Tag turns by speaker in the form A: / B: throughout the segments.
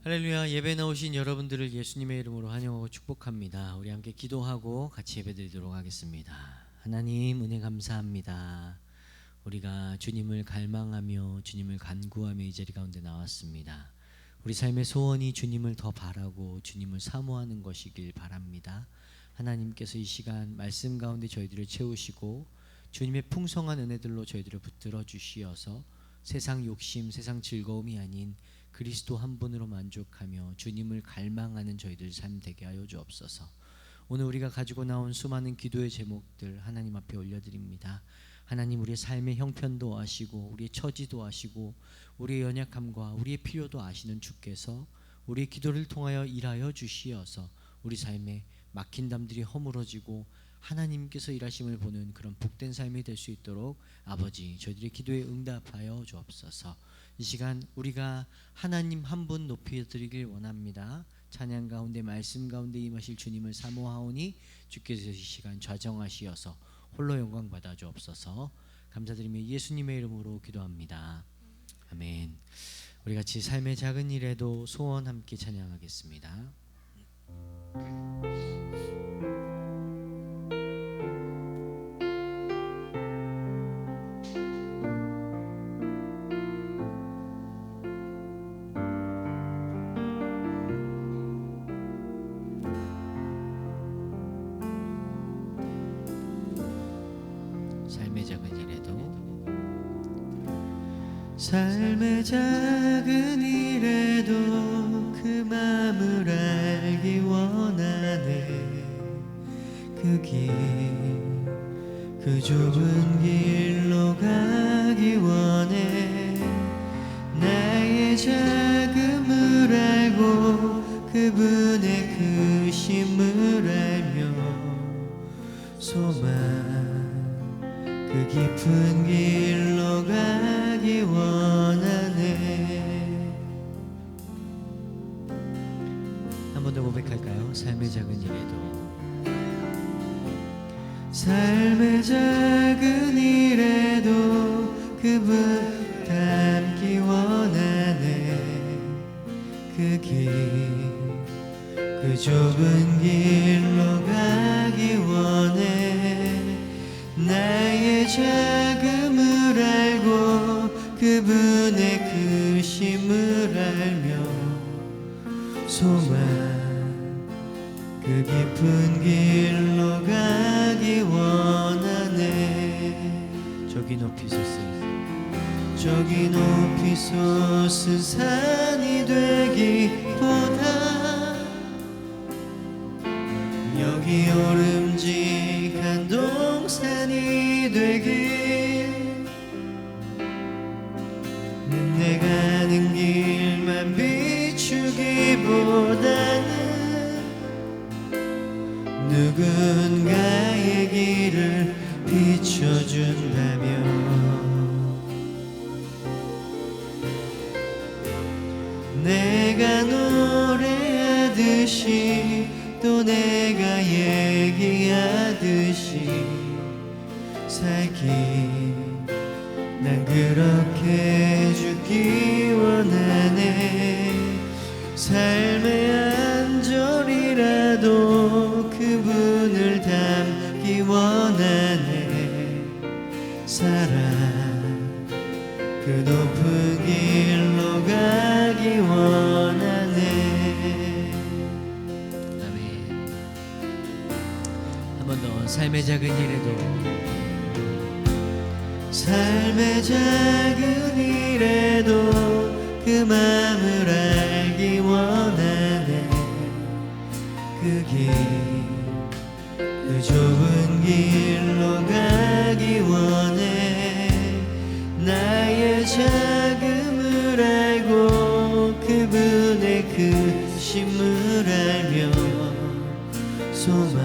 A: 할렐루야. 예배 나오신 여러분들을 예수님의 이름으로 환영하고 축복합니다. 우리 함께 기도하고 같이 예배드리도록 하겠습니다. 하나님 은혜 감사합니다. 우리가 주님을 갈망하며 주님을 간구하며 이 자리 가운데 나왔습니다. 우리 삶의 소원이 주님을 더 바라고 주님을 사모하는 것이길 바랍니다. 하나님께서 이 시간 말씀 가운데 저희들을 채우시고 주님의 풍성한 은혜들로 저희들을 붙들어 주시어서 세상 욕심, 세상 즐거움이 아닌 그리스도 한 분으로 만족하며 주님을 갈망하는 저희들 삶 되게 하여 주옵소서. 오늘 우리가 가지고 나온 수많은 기도의 제목들 하나님 앞에 올려드립니다. 하나님, 우리의 삶의 형편도 아시고 우리의 처지도 아시고 우리의 연약함과 우리의 필요도 아시는 주께서 우리의 기도를 통하여 일하여 주시어서 우리 삶에 막힌 담들이 허물어지고 하나님께서 일하심을 보는 그런 복된 삶이 될 수 있도록 아버지, 저희들의 기도에 응답하여 주옵소서. 이 시간 우리가 하나님 한 분 높여드리길 원합니다. 찬양 가운데 말씀 가운데 임하실 주님을 사모하오니 주께서 이 시간 좌정하시어서 홀로 영광 받아 주옵소서. 감사드리며 예수님의 이름으로 기도합니다. 아멘. 우리 같이 삶의 작은 일에도 소원 함께 찬양하겠습니다. 삶의 작은 일에도 삶의 작은 일에도 그 마음을 알기 원하네. 그 길, 그 좁은 길로 가기 원해. 나의 작음을 알고 그분의 크심을 알며 소망 그 깊은 길로 가기 원하네. 한 번 더 고백할까요? 삶의 작은 일에도 삶의 작은 일에도 그분 닮기 원하네. 그 길, 그 좁은 길로 가기 원해. 나의 작음을 알고 그분의 크심을 알며 소망 그 깊은 길로 가기 원하네. 저기 높이 솟은 저기 높이 솟은 산이 되기보다 여기 오름직한 동산이 되길. 내 가는 길만 비추기보다는 누군가의 길을 비춰준다면 내가 노래하듯이 또 내가 얘기하듯이 살기, 난 그렇게 죽기 원하네. 삶의 한 절이라도 그분을 닮기 원하네. 사랑 그 높은 길로 가기 원하네. 한 번 더. 삶의 작은 일에도 삶의 작은 일에도 그 마음을 알기 원하네. 그 길, 그 좁은 길로 가기 원해. 나의 작음을 알고 그분의 크심을 알며 소망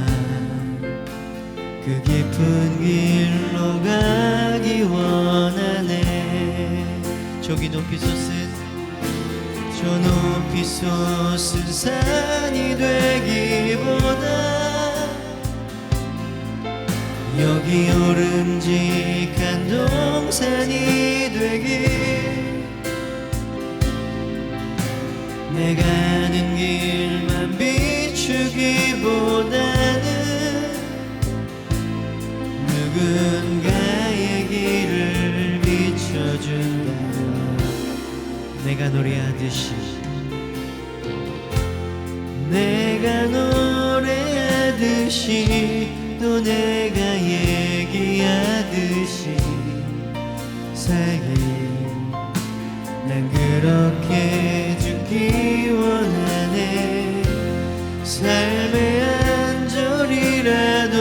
A: 그 깊은 길로 가기 원하네. 저기 높이 솟은 저 높이 솟은 산이 되기보다 여기 오름직한 동산이 되길. 내 가는 길만 비추기보다는 누군가의 길을 비춰준다면 내가 노래하듯이 또 내가 얘기하듯이 살기 난 그렇게 죽기 원하네. 삶의 한 절이라도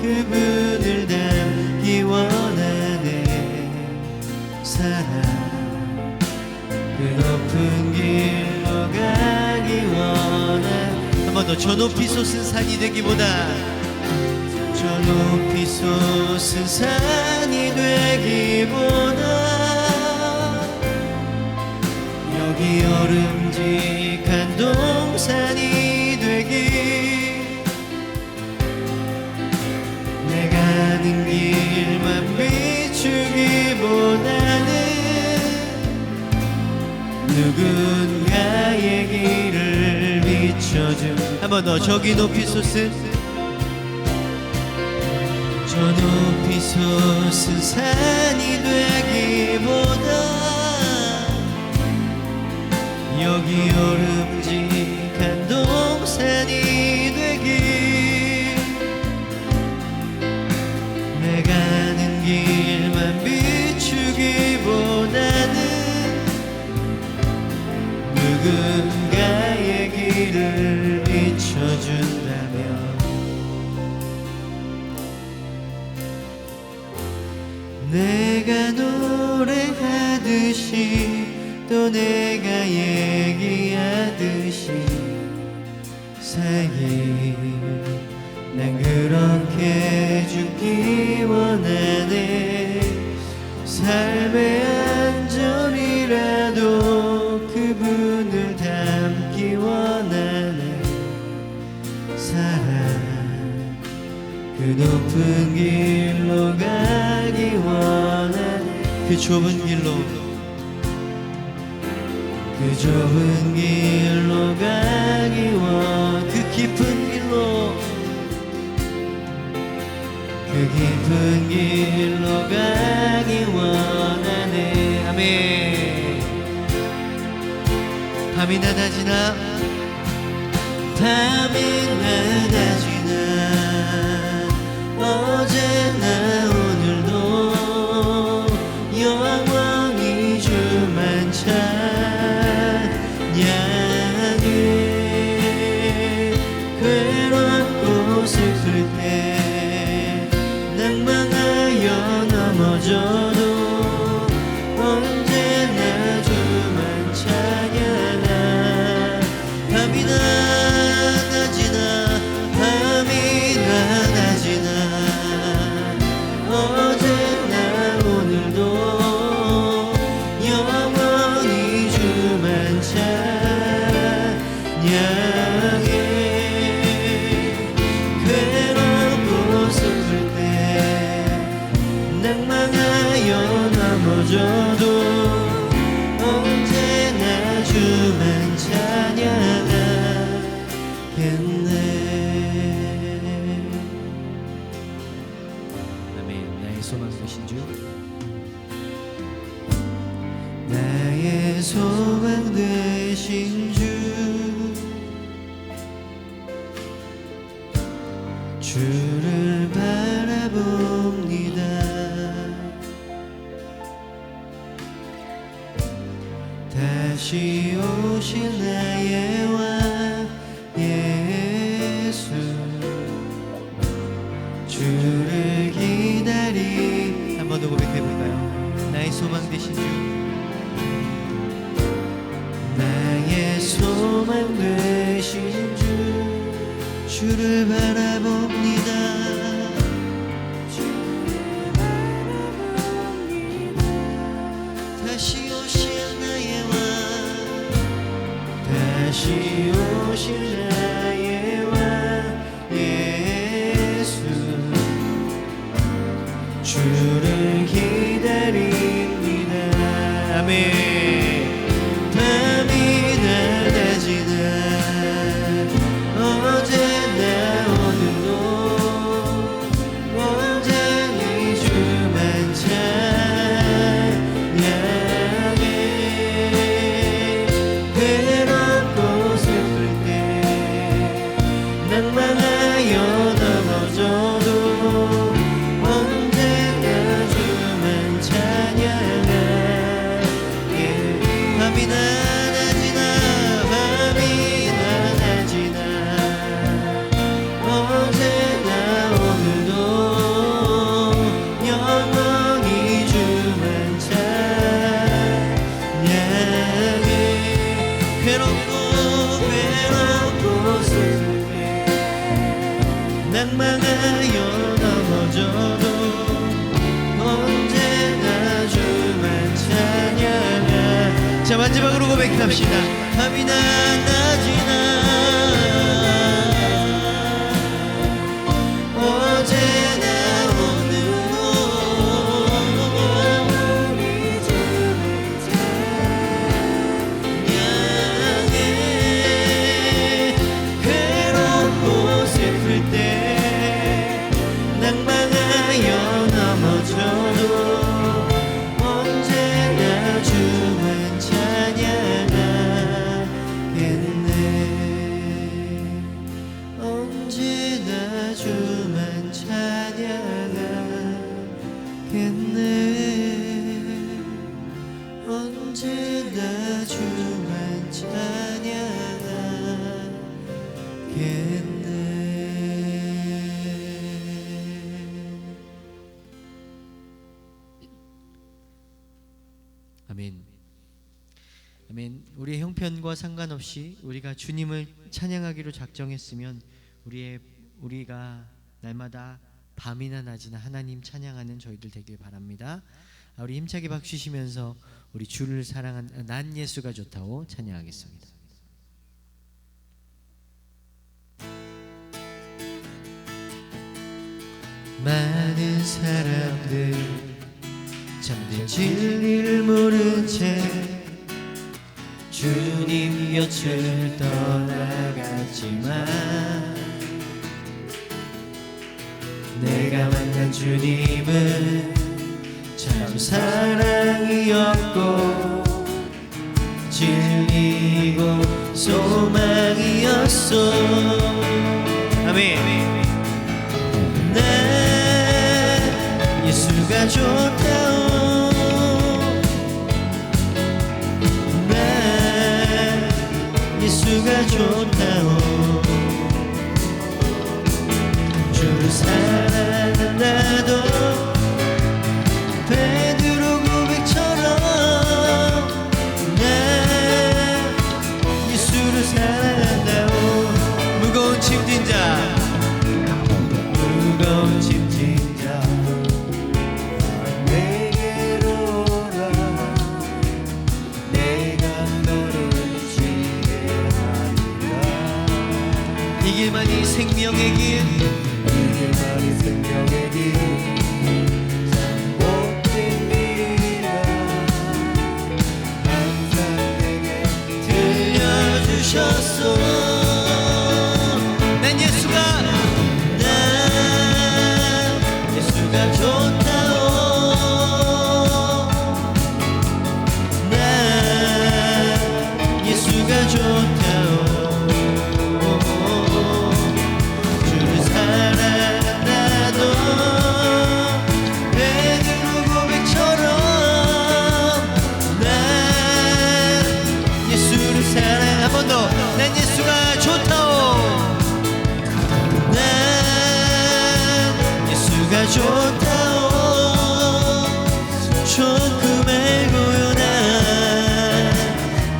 A: 그분을 닮기 원하네. 사랑 그 높은 길로 가기 원하네. 한 번 더. 저 높이 솟은 산이 되기보다 저 높이 솟은 산이 되기보다 여기 얼음직한 동산이 되기. 내 가는 길만 비추기보다는 누군가의 길을 비춰준. 한 번 더. 저기 높이 솟은 저 높이 솟은 산이 되기보다 여기 얼음직한 동산이 되기. 내 가는 길만 비추기보다는 누군가의 길을 비춰준다면 내가 노래하듯이 또 내가 얘기하듯이 살기 난 그렇게 죽기 원하네. 삶의 한 절이라도 그분을 닮기 원하네. 사랑 그 높은 길로 가기 원하네. 그 좁은 길로 그 좁은 길로 가기 원. 그 깊은 길로 그 깊은 길로 가기 원하네. 아멘. 밤이 낮아지나 밤이 낮아지나 어제나 오늘도 영원히 주만 찬양해. 괴롭고 슬플 때 낭만하여 넘어져도 언제나 주만 찬양하. 밤이 낮아지나 밤이 낮아지나 어제나 오늘도 영원히 주만 찬양해. 괴롭고 슬플 때 낭만하여 넘어져도 언제나 주만 찬양하겠네. 아멘. 나의 소망 되신 주, 나의 소망 되신 주, 주를 바라봅니다. 다시 오실 나의 왕 예수, 주를 기다리. 한 번 더 고백해볼까요? 나의 소망 되신 주, 나의 소망 되신 주, 주를 바라봅니다. 다시 오실 나의 왕, 다시 오실 나의 왕 예수, 주를 기다립니다. 아멘. 밤이 낮이나 밤이나 낮이나 어제나 오늘도 영원히 주만 찬양해. 괴롭고 슬플 때 낭망하여 넘어져도 언제나 주만 찬양하. 자, 마지막으로 고백합시다. 밤이나 낮이나 어제나 오늘도 찬양해. 괴롭고 슬플 때 낭망하여 넘어져도 언제나 주만 찬양하겠네. 언제나 주만 찬양하겠네. 언제나 주만 찬양하겠네. 아멘. 아멘. 우리의 형편과 상관없이 우리가 주님을 찬양하기로 작정했으면 우리가 날마다 밤이나 낮이나 하나님 찬양하는 저희들 되길 바랍니다. 우리 힘차게 박수 치면서 우리 주를 사랑한 난 예수가 좋다고 찬양하겠습니다. 많은 사람들 참된 진리를 모른 채 주님 곁을 떠나갔지만 내가 만난 주님은 참 사랑이었고 진리고 소망이었어. 아멘. 난 예수가 좋다오. 난 예수가 좋다오. 주를 사랑한다도 베드로 고백처럼 난 예수를 사랑한다오. 무거운 짐진 자 내게로 오라. 내가 너를 지혜하리라. 이 길만이 생명의 길, 이 길만이 생명의 길, 못된 길이라 항상 내게 들려주셨소. 난 예수가 좋다오. 난 예수가 좋다오. 주를 사랑한다도 베드로 고백처럼 난 예수를 사랑. 한 번 더. 난 예수가 좋다오. 난 예수가 좋다오. 좋고 말고요. 난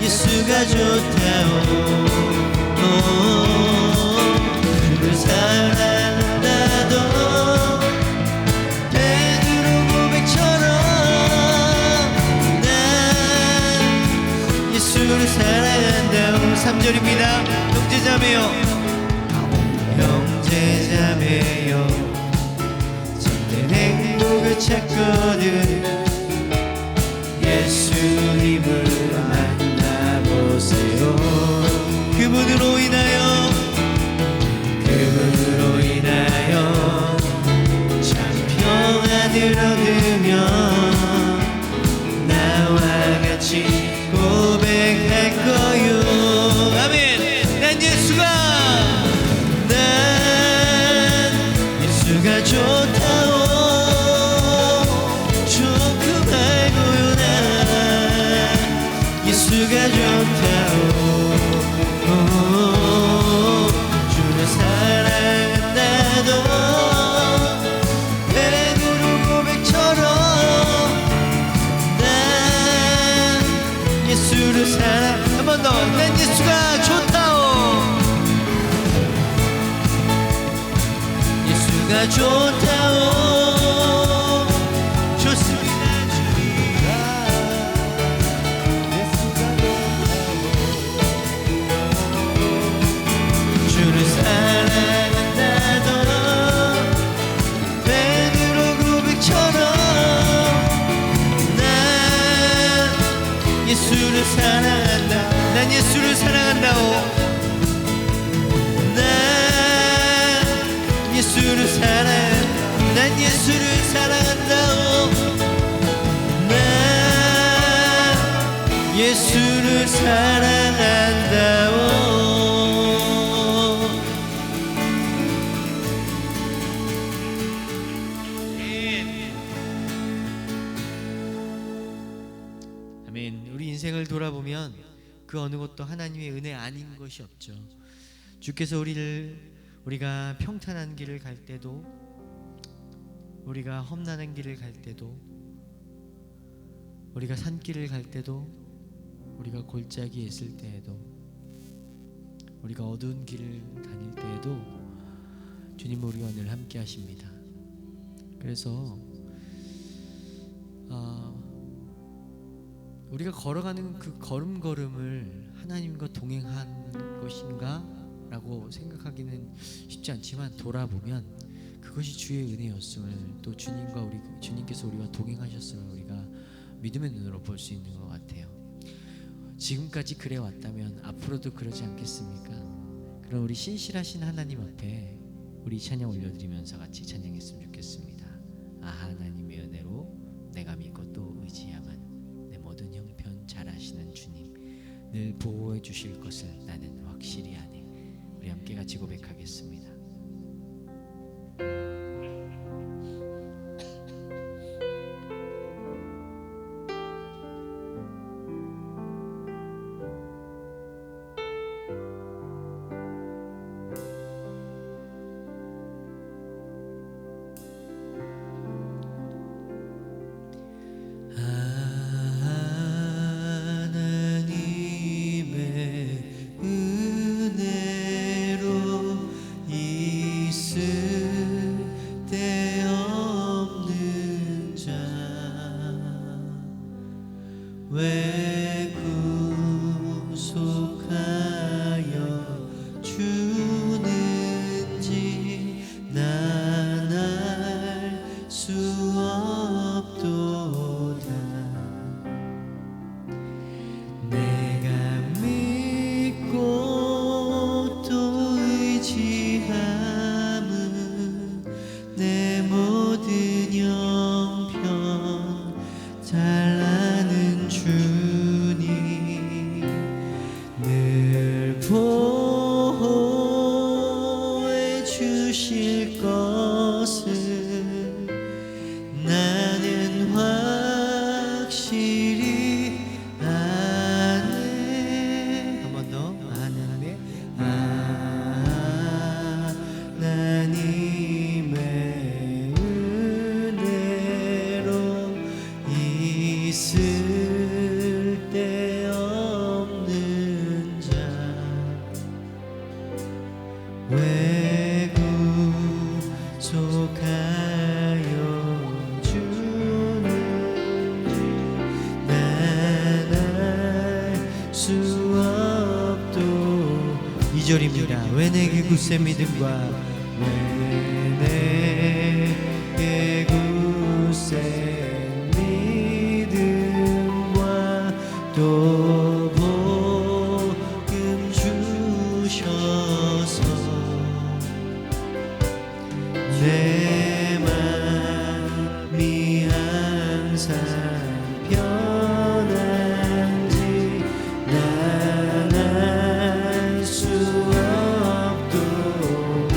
A: 예수가 좋다오. 주를 사랑한다도 베드로 고백처럼 난 예수를 사랑한다오. 3절입니다. 형제자매여, 형제자매여, 참된 행복을 찾거든 예수님을 만나보세요. 그분으로 인하여 참 평안을 얻으며 나와 같이 고백할 거요. 아멘. 난 예수가 좋다오. 좋고 예수가 좋다오. 주를 사랑한다도 베드로 고백처럼 난 예수를 사랑. 한 번 더. 난 예수가 좋다오. 예수가 좋다오. 좋습니다 주님아. 예수가 좋다오. 주를 사랑한다던 베드로 고백처럼 난 예수를 사랑한다. 난 예수를 사랑한다오. 난 예수를 사랑한다. 난 예수를 사랑한다오. 난 예수를 사랑한다오. 아멘. 우리 인생을 돌아보면 그 어느 것도 하나님의 은혜 아닌 것이 없죠. 주께서 우리가 평탄한 길을 갈 때도, 우리가 험난한 길을 갈 때도, 우리가 산길을 갈 때도, 우리가 골짜기에 있을 때에도, 우리가 어두운 길을 다닐 때에도 주님 우리와 늘 함께 하십니다. 그래서 우리가 걸어가는 그 걸음걸음을 하나님과 동행한 것인가? 라고 생각하기는 쉽지 않지만 돌아보면 그것이 주의 은혜였음을, 또 주님께서 우리와 동행하셨음을 우리가 믿음의 눈으로 볼 수 있는 것 같아요. 지금까지 그래 왔다면 앞으로도 그러지 않겠습니까? 그럼 우리 신실하신 하나님 앞에 우리 찬양 올려드리면서 같이 찬양했으면 좋겠습니다. 하나님의 은혜로 내가 믿고 또 의지하만 내 모든 형편 잘 아시는 주님, 늘 보호해 주실 것을 나는 확실히 아네. 우리 함께 같이 고백하겠습니다. 왜 구속하여 주는지 난 알 수 없도다. 내가 믿고 또 의지함은 내 모든 형편 잘 아는 주님, 늘 보호해 주실 것을 나는 확실히 아네. 한 번 더. 아네. 하나님의 은혜로 있을 데 없는 자, 왜 구속하여 주는지 난 알 수 없도. 2절입니다. 왜 내게 굳세 믿음과 왜 내게 굳세 믿음과 또 복음 주셔서 내 맘이 항상 편한지 난 알 수 없도다.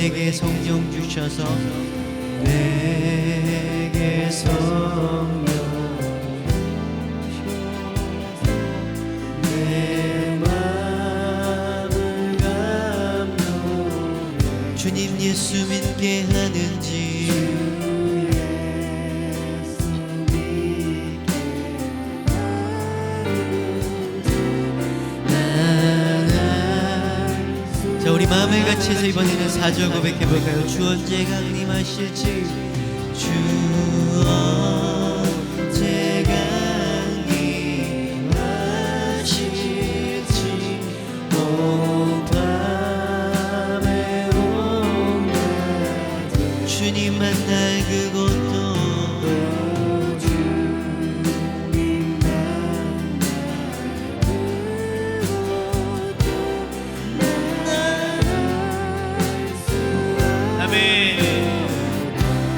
A: 내게 성령 주셔서 내게 성령 내 마음을 감동해 주님 예수 믿게 하는지 자, 우리 마음을 같이해서 이번에는 4절 고백해볼까요? 주 언제 강림하실지 주 언제 강림하실지 온 밤에 온 낮에 주님 만날 그곳도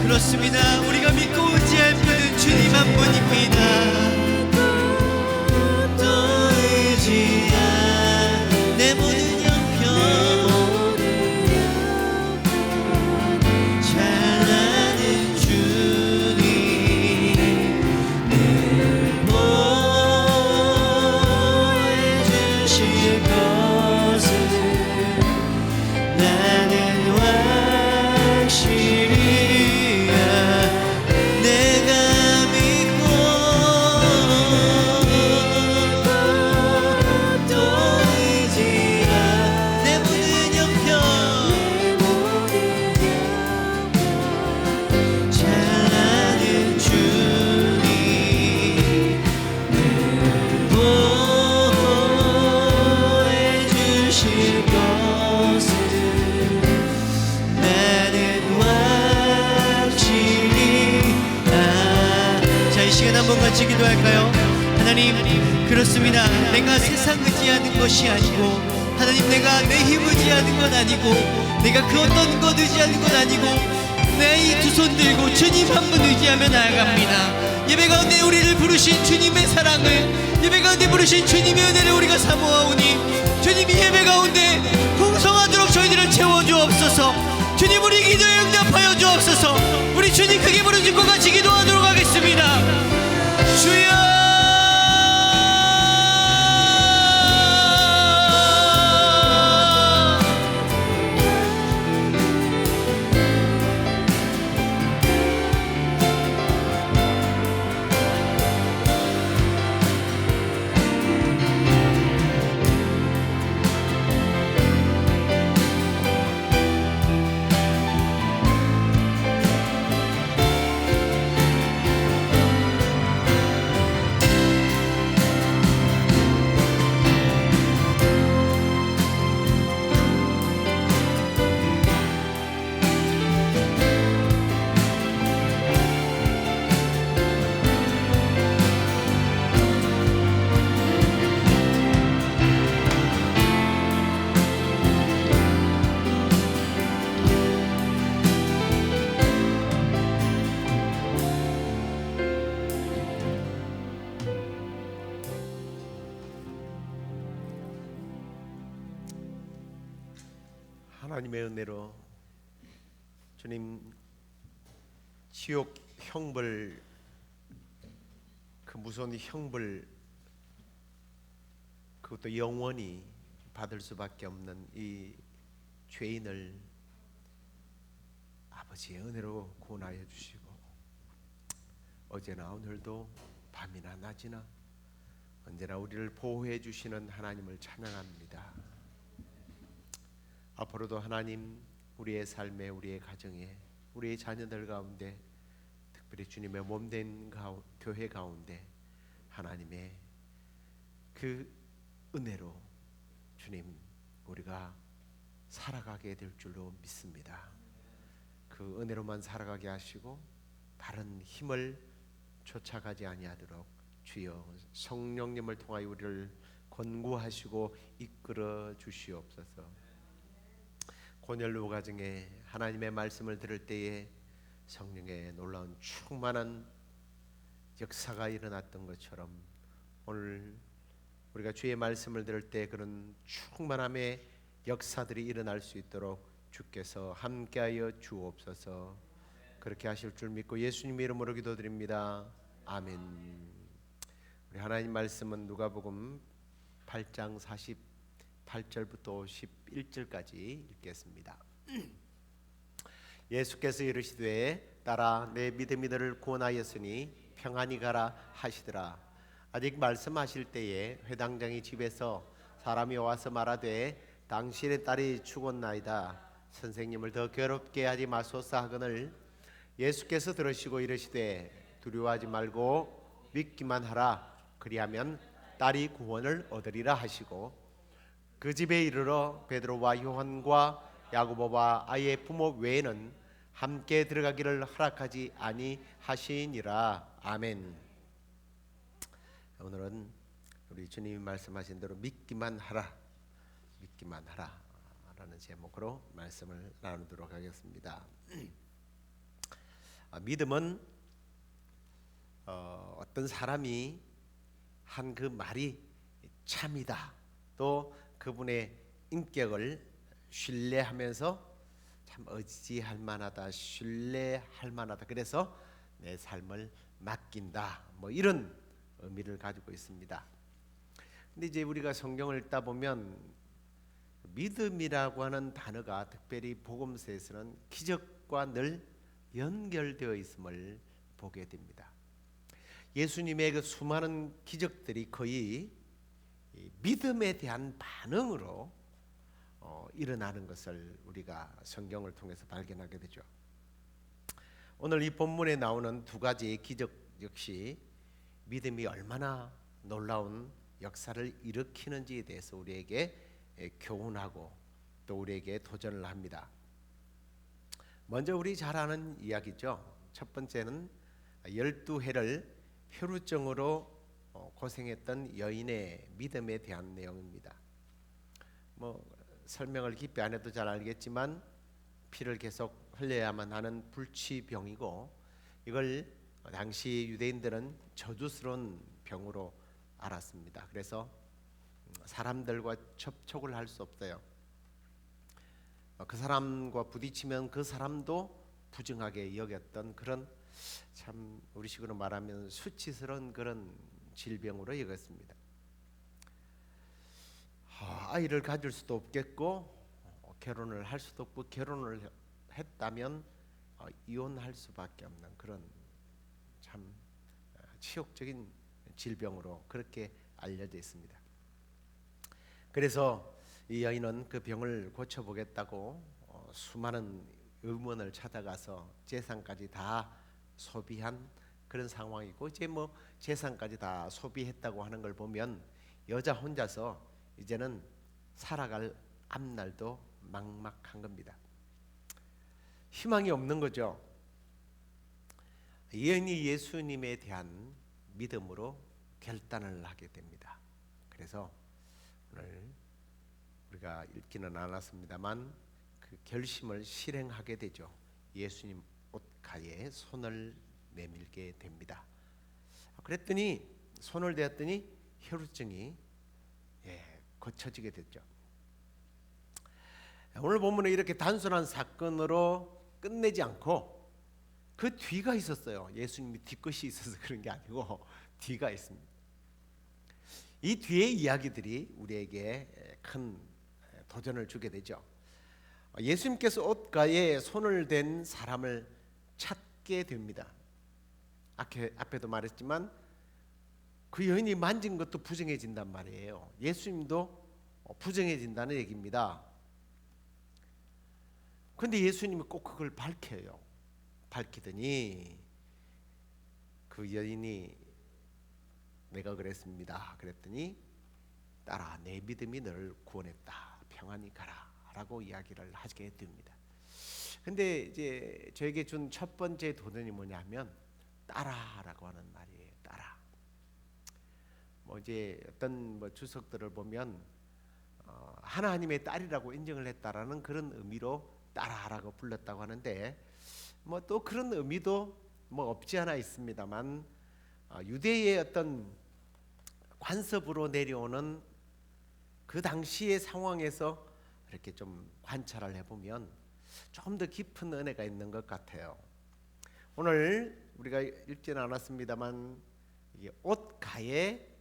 A: 그렇습니다. 우리가 믿고 의지할 분은 주님 한 분입니다. 또 의지한 내 모든 형편 잘나는 주님 늘 보호해 주실 것을 나는 확실히 한번 같이 기도할까요? 하나님, 그렇습니다. 내가 세상 의지하는 것이 아니고 하나님 내가 내 힘 의지하는 건 아니고 내가 그 어떤 것 의지하는 건 아니고 내 이 두 손 들고 주님 한 분 의지하며 나아갑니다. 예배 가운데 우리를 부르신 주님의 사랑을 예배 가운데 부르신 주님의 은혜를 우리가 사모하오니 주님이 예배 가운데 풍성하도록 저희들을 채워주옵소서. 주님 우리 기도에 응답하여 주옵소서. 우리 주님 크게 부르짖고 같이 기도하도록 하겠습니다. 주여
B: 하나님의 은혜로 주님 지옥 형벌 그 무서운 형벌 그것도 영원히 받을 수밖에 없는 이 죄인을 아버지의 은혜로 구원하여 주시고 어제나 오늘도 밤이나 낮이나 언제나 우리를 보호해 주시는 하나님을 찬양합니다. 앞으로도 하나님 우리의 삶에 우리의 가정에 우리의 자녀들 가운데 특별히 주님의 몸된 교회 가운데 하나님의 그 은혜로 주님 우리가 살아가게 될 줄로 믿습니다. 그 은혜로만 살아가게 하시고 다른 힘을 쫓아가지 아니하도록 주여 성령님을 통하여 우리를 권고하시고 이끌어 주시옵소서. 고넬료 가정에 하나님의 말씀을 들을 때에 성령의 놀라운 충만한 역사가 일어났던 것처럼 오늘 우리가 주의 말씀을 들을 때 그런 충만함의 역사들이 일어날 수 있도록 주께서 함께하여 주옵소서. 그렇게 하실 줄 믿고 예수님 이름으로 기도드립니다. 아멘. 우리 하나님 말씀은 누가복음 8장 48절부터 51절까지 읽겠습니다. 예수께서 이르시되 따라 내 믿음이 너를 구원하였으니 평안히 가라 하시더라. 아직 말씀하실 때에 회당장이 집에서 사람이 와서 말하되 당신의 딸이 죽었나이다. 선생님을 더 괴롭게 하지 마소서 하거늘 예수께서 들으시고 이르시되 두려워하지 말고 믿기만 하라. 그리하면 딸이 구원을 얻으리라 하시고 그 집에 이르러 베드로와 요한과 야고보와 아이의 부모 외에는 함께 들어가기를 허락하지 아니하시니라. 아멘. 오늘은 우리 주님이 말씀하신 대로 믿기만 하라, 믿기만 하라 라는 제목으로 말씀을 나누도록 하겠습니다. 믿음은 어떤 사람이 한 그 말이 참이다, 또 그분의 인격을 신뢰하면서 참 의지할 만하다, 신뢰할 만하다, 그래서 내 삶을 맡긴다, 뭐 이런 의미를 가지고 있습니다. 근데 이제 우리가 성경을 읽다 보면 믿음이라고 하는 단어가 특별히 복음서에서는 기적과 늘 연결되어 있음을 보게 됩니다. 예수님의 그 수많은 기적들이 거의 믿음에 대한 반응으로 일어나는 것을 우리가 성경을 통해서 발견하게 되죠. 오늘 이 본문에 나오는 두 가지의 기적 역시 믿음이 얼마나 놀라운 역사를 일으키는지에 대해서 우리에게 교훈하고 또 우리에게 도전을 합니다. 먼저 우리 잘 아는 이야기죠. 첫 번째는 12해를 혈루증으로 고생했던 여인의 믿음에 대한 내용입니다. 뭐 설명을 깊이 안 해도 잘 알겠지만 피를 계속 흘려야만 하는 불치병이고, 이걸 당시 유대인들은 저주스러운 병으로 알았습니다. 그래서 사람들과 접촉을 할 수 없어요. 그 사람과 부딪히면 그 사람도 부정하게 여겼던 그런, 참 우리식으로 말하면 수치스러운 그런 질병으로 여겼습니다. 아이를 가질 수도 없겠고 결혼을 할 수도 없고, 결혼을 했다면 이혼할 수밖에 없는 그런 참 치욕적인 질병으로 그렇게 알려져 있습니다. 그래서 이 여인은 그 병을 고쳐보겠다고 수많은 의원을 찾아가서 재산까지 다 소비한 그런 상황이고, 이제 뭐 재산까지 다 소비했다고 하는 걸 보면 여자 혼자서 이제는 살아갈 앞날도 막막한 겁니다. 희망이 없는 거죠. 이 여인이 예수님에 대한 믿음으로 결단을 하게 됩니다. 그래서 오늘 우리가 읽기는 않았습니다만 그 결심을 실행하게 되죠. 예수님 옷가에 손을 내밀게 됩니다. 그랬더니 손을 대었더니 혈루증이 고쳐지게 됐죠. 오늘 본문은 이렇게 단순한 사건으로 끝내지 않고 그 뒤가 있었어요. 예수님이 뒤끝이 있어서 그런 게 아니고 뒤가 있습니다. 이 뒤의 이야기들이 우리에게 큰 도전을 주게 되죠. 예수님께서 옷가에 손을 댄 사람을 찾게 됩니다. 앞에도 말했지만 그 여인이 만진 것도 부정해진단 말이에요. 예수님도 부정해진다는 얘기입니다. 그런데 예수님이 꼭 그걸 밝혀요. 밝히더니 그 여인이 내가 그랬습니다. 그랬더니 딸아, 내 믿음이 너를 구원했다. 평안히 가라 라고 이야기를 하게 됩니다. 근데 이제 저에게 준 첫 번째 도전이 뭐냐면 딸아라고 하는 말이에요. 딸아. 뭐 이제 어떤 주석들을 보면 하나님의 딸이라고 인정을 했다라는 그런 의미로 딸아라고 불렀다고 하는데, 뭐 또 그런 의미도 뭐 없지 않아 있습니다만, 유대의 어떤 관습으로 내려오는 그 당시의 상황에서 이렇게 좀 관찰을 해보면 조금 더 깊은 은혜가 있는 것 같아요. 오늘 우리가 읽지는 않았습니다만 이게 옷가에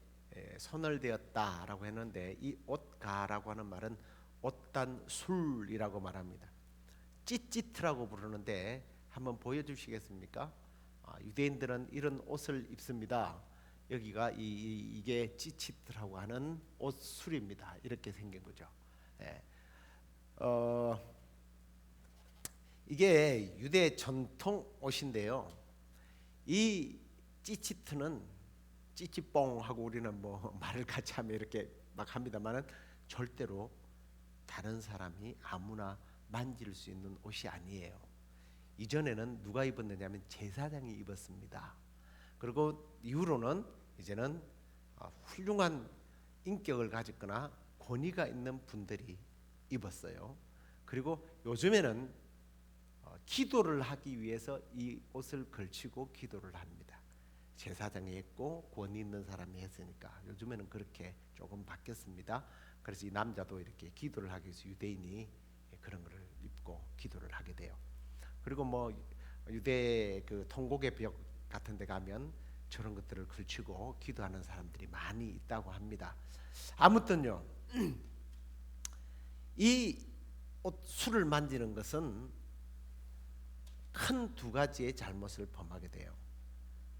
B: 손을 대었다라고 했는데, 이 옷가라고 하는 말은 옷단술이라고 말합니다. 찌찌트라고 부르는데 한번 보여주시겠습니까? 유대인들은 이런 옷을 입습니다. 여기가 이게 찌찌트라고 하는 옷술입니다. 이렇게 생긴 거죠. 예. 이게 유대 전통 옷인데요. 이 찌찌트는 찌찌뽕 하고 우리는 뭐 말을 같이 하면 이렇게 막 합니다만은 절대로 다른 사람이 아무나 만질 수 있는 옷이 아니에요. 이전에는 누가 입었느냐면 제사장이 입었습니다. 그리고 이후로는 이제는 훌륭한 인격을 가졌거나 권위가 있는 분들이 입었어요. 그리고 요즘에는 기도를 하기 위해서 이 옷을 걸치고 기도를 합니다. 제사장이 했고 권위 있는 사람이 했으니까 요즘에는 그렇게 조금 바뀌었습니다. 그래서 이 남자도 이렇게 기도를 하기 위해서 유대인이 그런 것을 입고 기도를 하게 돼요. 그리고 뭐 유대 그 통곡의 벽 같은 데 가면 저런 것들을 걸치고 기도하는 사람들이 많이 있다고 합니다. 아무튼요, 이 옷술을 만지는 것은 큰 두 가지의 잘못을 범하게 돼요.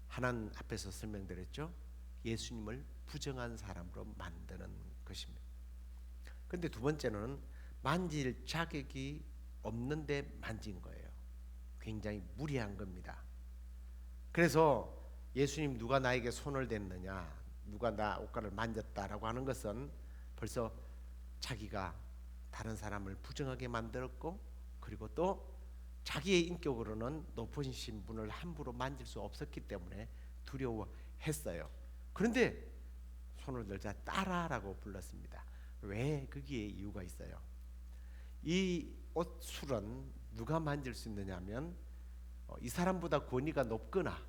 B: 하나는 앞에서 설명드렸죠. 예수님을 부정한 사람으로 만드는 것입니다. 그런데 두 번째는 만질 자격이 없는데 만진 거예요. 굉장히 무리한 겁니다. 그래서 예수님 누가 나에게 손을 댔느냐, 누가 나 옷가를 만졌다라고 하는 것은 벌써 자기가 다른 사람을 부정하게 만들었고, 그리고 또 자기의 인격으로는 높으신 분을 함부로 만질 수 없었기 때문에 두려워했어요. 그런데 손을 들자 따라라고 불렀습니다. 왜? 거기에 이유가 있어요. 이 옷술은 누가 만질 수 있느냐면 이 사람보다 권위가 높거나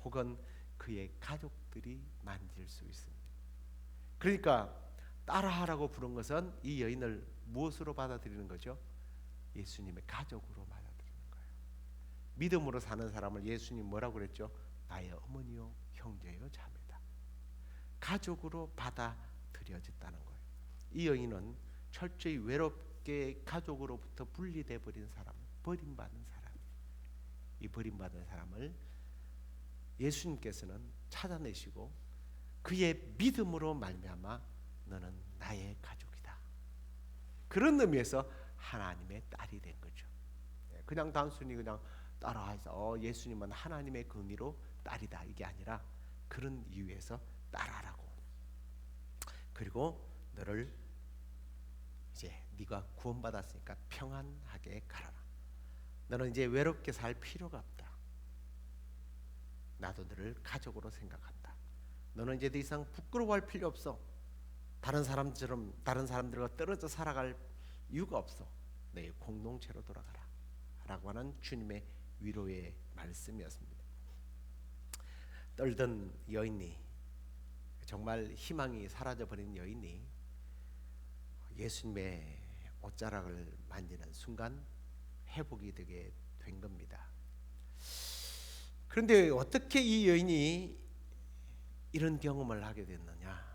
B: 혹은 그의 가족들이 만질 수 있습니다. 그러니까 따라하라고 부른 것은 이 여인을 무엇으로 받아들이는 거죠? 예수님의 가족으로 받아들이는 거예요. 믿음으로 사는 사람을 예수님 뭐라고 그랬죠? 나의 어머니요 형제요 자매다. 가족으로 받아들여졌다는 거예요. 이 여인은 철저히 외롭게 가족으로부터 분리돼 버린 사람, 버림받은 사람. 이 버림받은 사람을 예수님께서는 찾아내시고 그의 믿음으로 말미암아 너는 나의 가족이다. 그런 의미에서 하나님의 딸이 된 거죠. 그냥 단순히 그냥 따라해서 예수님은 하나님의 긍의로 딸이다 이게 아니라 그런 이유에서 따라라고. 그리고 너를 이제 네가 구원받았으니까 평안하게 가라. 너는 이제 외롭게 살 필요가 없다. 나도 너를 가족으로 생각한다. 너는 이제 더 이상 부끄러워할 필요 없어. 다른 사람처럼 다른 사람들과 떨어져 살아갈 이유가 없어. 내 공동체로 돌아가라 라고 하는 주님의 위로의 말씀이었습니다. 떨던 여인이, 정말 희망이 사라져버린 여인이 예수님의 옷자락을 만지는 순간 회복이 되게 된 겁니다. 그런데 어떻게 이 여인이 이런 경험을 하게 됐느냐?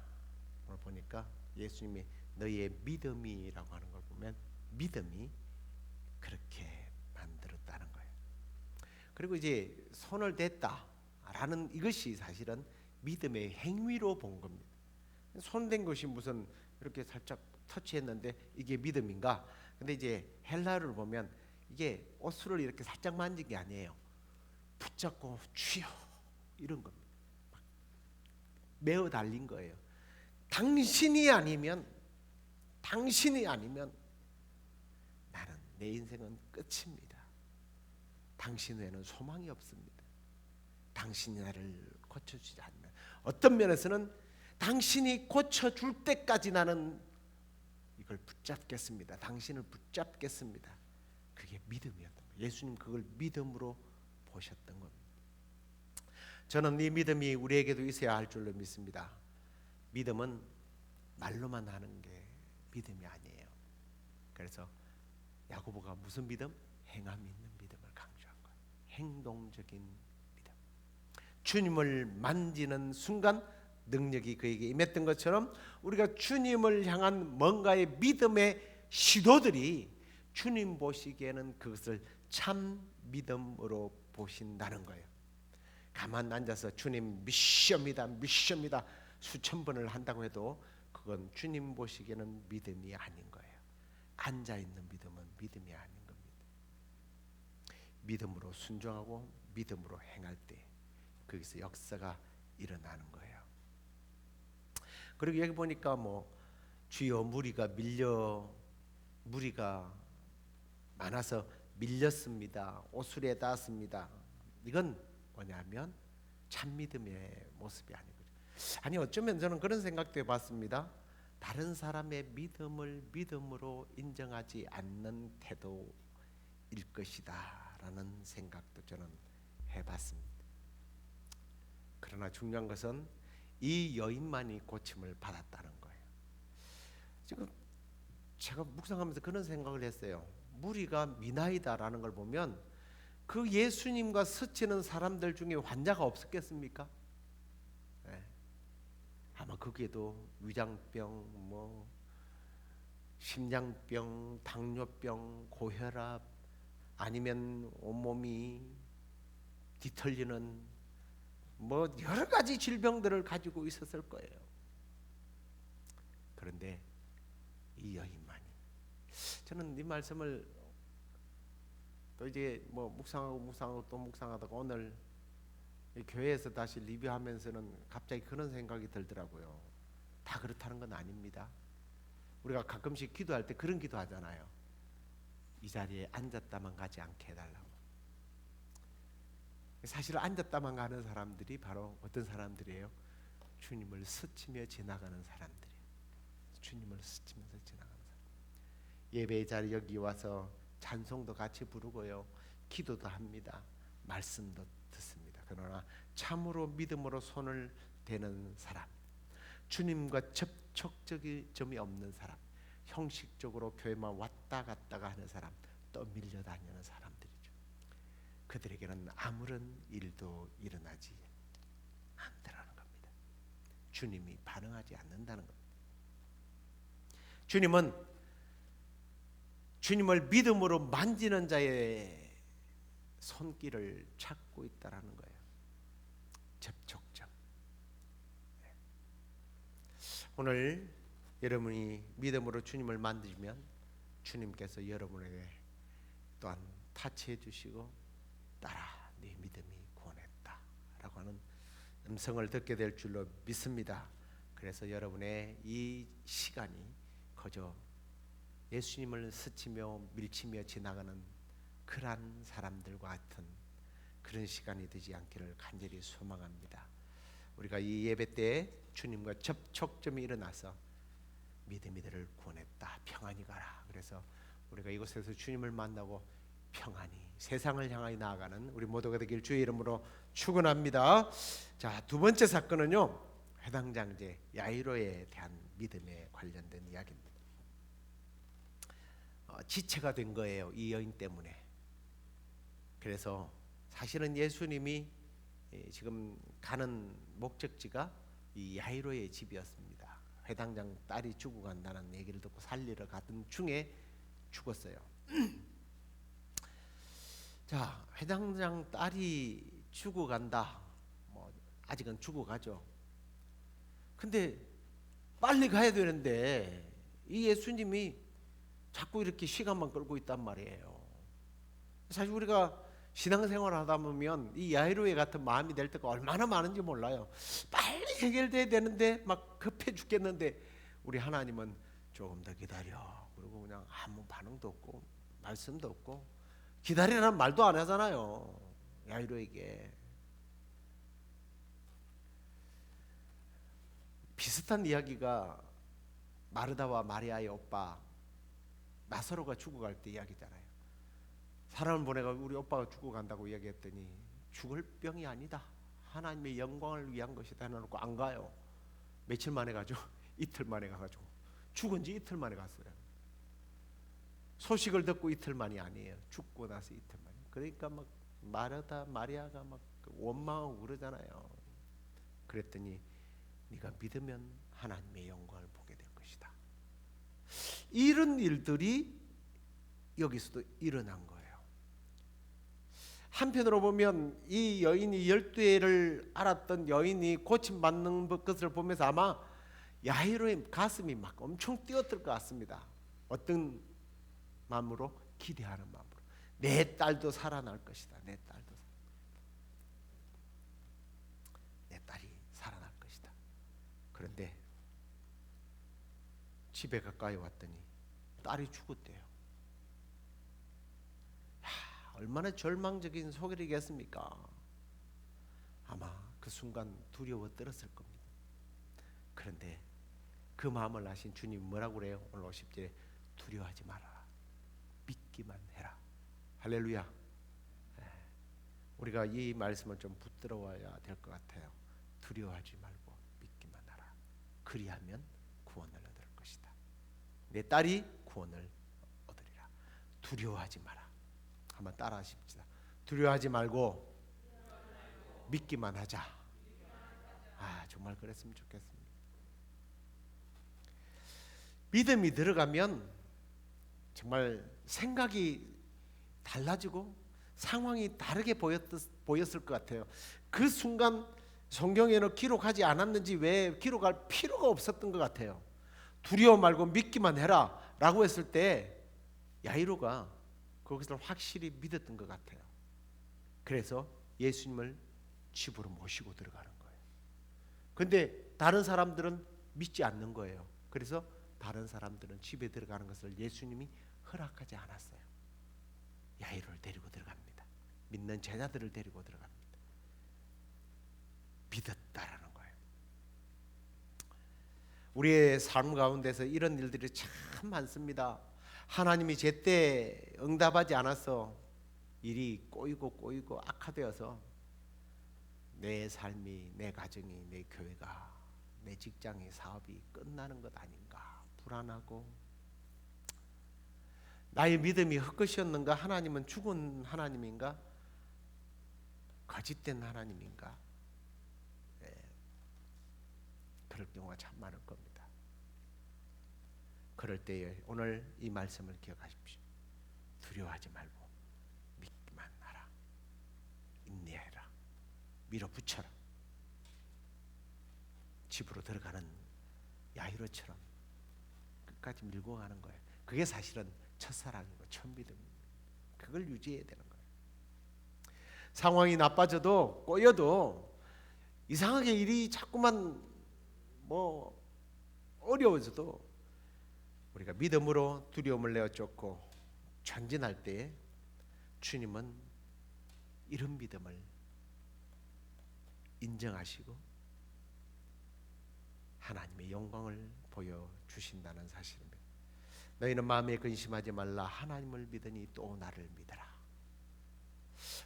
B: 오늘 보니까 예수님이 너의 믿음이라고 하는 걸 보면 믿음이 그렇게 만들었다는 거예요. 그리고 이제 손을 댔다라는 이것이 사실은 믿음의 행위로 본 겁니다. 손댄 것이 무슨 이렇게 살짝 터치했는데 이게 믿음인가? 근데 이제 헬라어를 보면 이게 옷을 이렇게 살짝 만진 게 아니에요. 붙잡고 쥐어 이런 겁니다. 막 매어 달린 거예요. 당신이 아니면 나는 내 인생은 끝입니다. 당신 외에는 소망이 없습니다. 당신이 나를 고쳐주지 않으면, 어떤 면에서는 당신이 고쳐줄 때까지 나는 이걸 붙잡겠습니다. 당신을 붙잡겠습니다. 그게 믿음이었던 거예요. 예수님 그걸 믿음으로 보셨던 겁니다. 저는 이 믿음이 우리에게도 있어야 할 줄로 믿습니다. 믿음은 말로만 하는 게 믿음이 아니에요. 그래서 야고보가 무슨 믿음? 행함 있는 믿음을 강조한 거예요. 행동적인 믿음. 주님을 만지는 순간 능력이 그에게 임했던 것처럼 우리가 주님을 향한 뭔가의 믿음의 시도들이 주님 보시기에는 그것을 참 믿음으로 보신다는 거예요. 가만 앉아서 주님 미시옵니다 미시옵니다 수천 번을 한다고 해도 그건 주님 보시기에는 믿음이 아닌 거예요. 앉아있는 믿음은 믿음이 아닌 겁니다. 믿음으로 순종하고 믿음으로 행할 때 거기서 역사가 일어나는 거예요. 그리고 여기 보니까 뭐 주여 무리가 많아서 밀렸습니다. 오수리에 닿았습니다. 이건 뭐냐면 참 믿음의 모습이 아니거든요. 아니 어쩌면 저는 그런 생각도 해봤습니다. 다른 사람의 믿음을 믿음으로 인정하지 않는 태도일 것이다 라는 생각도 저는 해봤습니다. 그러나 중요한 것은 이 여인만이 고침을 받았다는 거예요. 지금 제가 묵상하면서 그런 생각을 했어요. 무리가 미나이다라는 걸 보면 그 예수님과 스치는 사람들 중에 환자가 없었겠습니까? 네. 아마 거기에도 위장병, 뭐 심장병, 당뇨병, 고혈압, 아니면 온몸이 뒤틀리는 뭐 여러 가지 질병들을 가지고 있었을 거예요. 그런데 이 여인만이, 저는 이 말씀을 또 이제 뭐 묵상하고 또 묵상하다가 오늘 교회에서 다시 리뷰하면서는 갑자기 그런 생각이 들더라고요. 다 그렇다는 건 아닙니다. 우리가 가끔씩 기도할 때 그런 기도 하잖아요. 이 자리에 앉았다만 가지 않게 해달라고. 사실 앉았다만 가는 사람들이 바로 어떤 사람들이에요? 주님을 스치며 지나가는 사람들이에요. 주님을 스치면서 지나가는 사람. 예배의 자리 여기 와서 찬송도 같이 부르고요, 기도도 합니다, 말씀도 듣습니다. 그러나 참으로 믿음으로 손을 대는 사람, 주님과 접촉점이 없는 사람, 형식적으로 교회만 왔다 갔다가 하는 사람, 또 밀려다니는 사람들이죠. 그들에게는 아무런 일도 일어나지 않더라는 겁니다. 주님이 반응하지 않는다는 겁니다. 주님은 주님을 믿음으로 만지는 자의 손길을 찾고 있다라는 거예요. 접촉점. 오늘 여러분이 믿음으로 주님을 만지면 주님께서 여러분에게 또한 타치해 주시고 따라 네 믿음이 구원했다 라고 하는 음성을 듣게 될 줄로 믿습니다. 그래서 여러분의 이 시간이 거저 예수님을 스치며 밀치며 지나가는 그러한 사람들과 같은 그런 시간이 되지 않기를 간절히 소망합니다. 우리가 이 예배 때 주님과 접촉점이 일어나서 믿음이 너를 구원했다, 평안히 가라. 그래서 우리가 이곳에서 주님을 만나고 평안히 세상을 향하여 나아가는 우리 모두가 되길 주의 이름으로 축원합니다. 자, 두 번째 사건은요, 회당장제 야이로에 대한 믿음에 관련된 이야기입니다. 지체가 된 거예요, 이 여인 때문에. 그래서 사실은 예수님이 지금 가는 목적지가 이 야이로의 집이었습니다. 회당장 딸이 죽고 간다는 얘기를 듣고 살리러 가던 중에 죽었어요. 자, 회당장 딸이 죽어간다. 뭐 아직은 죽어가죠. 근데 빨리 가야 되는데 이 예수님이 자꾸 이렇게 시간만 끌고 있단 말이에요. 사실 우리가 신앙생활 하다 보면 이 야이로에 같은 마음이 될 때가 얼마나 많은지 몰라요. 빨리 해결돼야 되는데 막 급해 죽겠는데 우리 하나님은 조금 더 기다려. 그리고 그냥 아무 반응도 없고 말씀도 없고 기다리라는 말도 안 하잖아요, 야이로에게. 비슷한 이야기가 마르다와 마리아의 오빠 나사로가 죽어갈 때 이야기잖아요. 사람을 보내가 우리 오빠가 죽어간다고 이야기했더니 죽을 병이 아니다, 하나님의 영광을 위한 것이다 해놓고 안 가요. 며칠 만에 가죠. 이틀 만에 가가지고 죽은 지 이틀 만에 갔어요. 소식을 듣고 이틀만이 아니에요. 죽고 나서 이틀만. 그러니까 막 마리아가 막 원망하고 그러잖아요. 그랬더니 네가 믿으면 하나님의 영광을 보게 될 것이다. 이런 일들이 여기서도 일어난 거예요. 한편으로 보면 이 여인이 12해를 앓았던 여인이 고침받는 것을 보면서 아마 야이로의 가슴이 막 엄청 뛰었을 것 같습니다. 어떤 마음으로? 기대하는 마음으로. 내 딸도 살아날 것이다. 내 딸이 살아날 것이다. 그런데 집에 가까이 왔더니 딸이 죽었대요. 얼마나 절망적인 소리겠습니까? 아마 그 순간 두려워 떨었을 겁니다. 그런데 그 마음을 아신 주님 뭐라고 그래요? 오늘 50절에 두려워하지 말아라. 믿기만 해라. 할렐루야. 우리가 이 말씀을 좀 붙들어야 될 것 같아요. 두려워하지 말고 믿기만 하라. 그리하면 구원을 얻을 것이다. 내 딸이 구원을 얻으리라. 두려워하지 마라. 한번 따라 하십시다. 두려워하지 말고 믿기만 하자. 정말 그랬으면 좋겠습니다. 믿음이 들어가면 정말 생각이 달라지고 상황이 다르게 보였을 것 같아요. 그 순간 성경에는 기록하지 않았는지 왜 기록할 필요가 없었던 것 같아요. 두려워 말고 믿기만 해라 라고 했을 때 야이로가 그것을 확실히 믿었던 것 같아요. 그래서 예수님을 집으로 모시고 들어가는 거예요. 그런데 다른 사람들은 믿지 않는 거예요. 그래서 다른 사람들은 집에 들어가는 것을 예수님이 허락하지 않았어요. 야이로를 데리고 들어갑니다. 믿는 제자들을 데리고 들어갑니다. 믿었다라는 거예요. 우리의 삶 가운데서 이런 일들이 참 많습니다. 하나님이 제때 응답하지 않아서 일이 꼬이고 악화되어서 내 삶이, 내 가정이, 내 교회가, 내 직장의 사업이 끝나는 것 아닌가 불안하고, 나의 믿음이 헛것이었는가? 하나님은 죽은 하나님인가? 거짓된 하나님인가? 그럴 경우가 참 많을 겁니다. 그럴 때에 오늘 이 말씀을 기억하십시오. 두려워하지 말고 믿기만 하라. 인내해라. 밀어붙여라. 집으로 들어가는 야이로처럼 끝까지 밀고 가는 거예요. 그게 사실은 첫사랑이고 첫 믿음입니다. 그걸 유지해야 되는 거예요. 상황이 나빠져도 꼬여도 이상하게 일이 자꾸만 어려워져도 우리가 믿음으로 두려움을 내어쫓고 전진할 때에 주님은 이런 믿음을 인정하시고 하나님의 영광을 보여주신다는 사실입니다. 너희는 마음에 근심하지 말라. 하나님을 믿으니 또 나를 믿어라.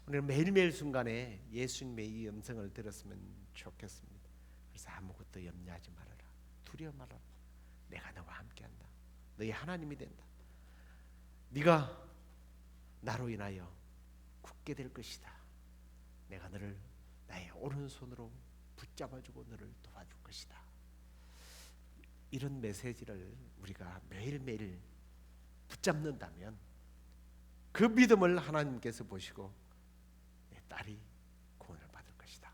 B: 오늘 매일매일 순간에 예수님의 이 음성을 들었으면 좋겠습니다. 그래서 아무것도 염려하지 말아라. 두려워 말아라. 내가 너와 함께한다. 너희 하나님이 된다. 네가 나로 인하여 굳게 될 것이다. 내가 너를 나의 오른손으로 붙잡아주고 너를 도와줄 것이다. 이런 메시지를 우리가 매일매일 붙잡는다면 그 믿음을 하나님께서 보시고 내 딸이 구원을 받을 것이다.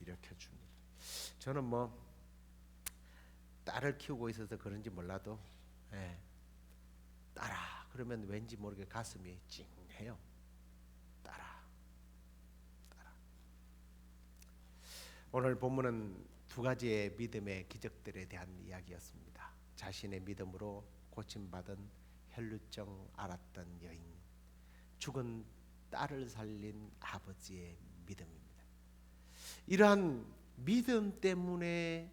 B: 일으켜줍니다. 저는 딸을 키우고 있어서 그런지 몰라도 딸아 그러면 왠지 모르게 가슴이 찡해요. 딸아. 오늘 본문은 두 가지의 믿음의 기적들에 대한 이야기였습니다. 자신의 믿음으로 고침받은 혈루증 앓았던 여인, 죽은 딸을 살린 아버지의 믿음입니다. 이러한 믿음 때문에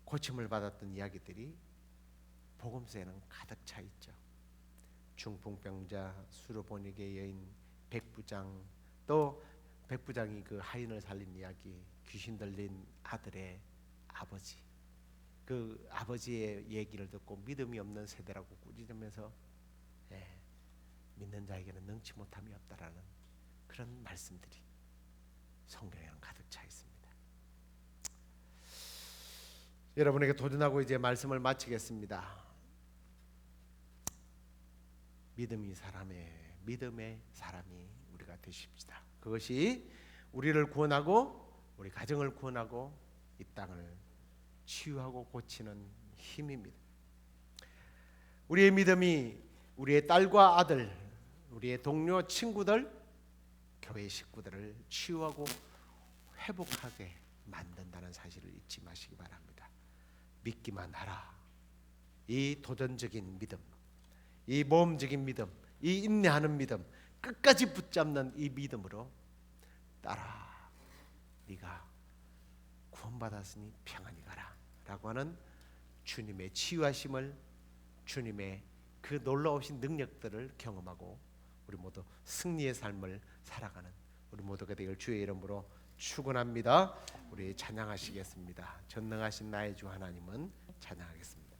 B: 고침을 받았던 이야기들이 복음서에는 가득 차 있죠. 중풍병자, 수르보니게 여인, 백부장, 또 백부장이 그 하인을 살린 이야기, 귀신 들린 아들의 아버지, 그 아버지의 얘기를 듣고 믿음이 없는 세대라고 꾸짖으면서 믿는 자에게는 능치 못함이 없다라는 그런 말씀들이 성경에는 가득 차 있습니다. 여러분에게 도전하고 이제 말씀을 마치겠습니다. 믿음의 사람이 우리가 되십시다. 그것이 우리를 구원하고 우리 가정을 구원하고 이 땅을 치유하고 고치는 힘입니다. 우리의 믿음이 우리의 딸과 아들, 우리의 동료, 친구들, 교회 식구들을 치유하고 회복하게 만든다는 사실을 잊지 마시기 바랍니다. 믿기만 하라. 이 도전적인 믿음, 이 모험적인 믿음, 이 인내하는 믿음, 끝까지 붙잡는 이 믿음으로 따라 네가 구원받았으니 평안히 가라 라고 하는 주님의 치유하심을, 주님의 그 놀라우신 능력들을 경험하고 우리 모두 승리의 삶을 살아가는 우리 모두가 되길 주의 이름으로 축원합니다. 우리 찬양하시겠습니다. 전능하신 나의 주 하나님은 찬양하겠습니다.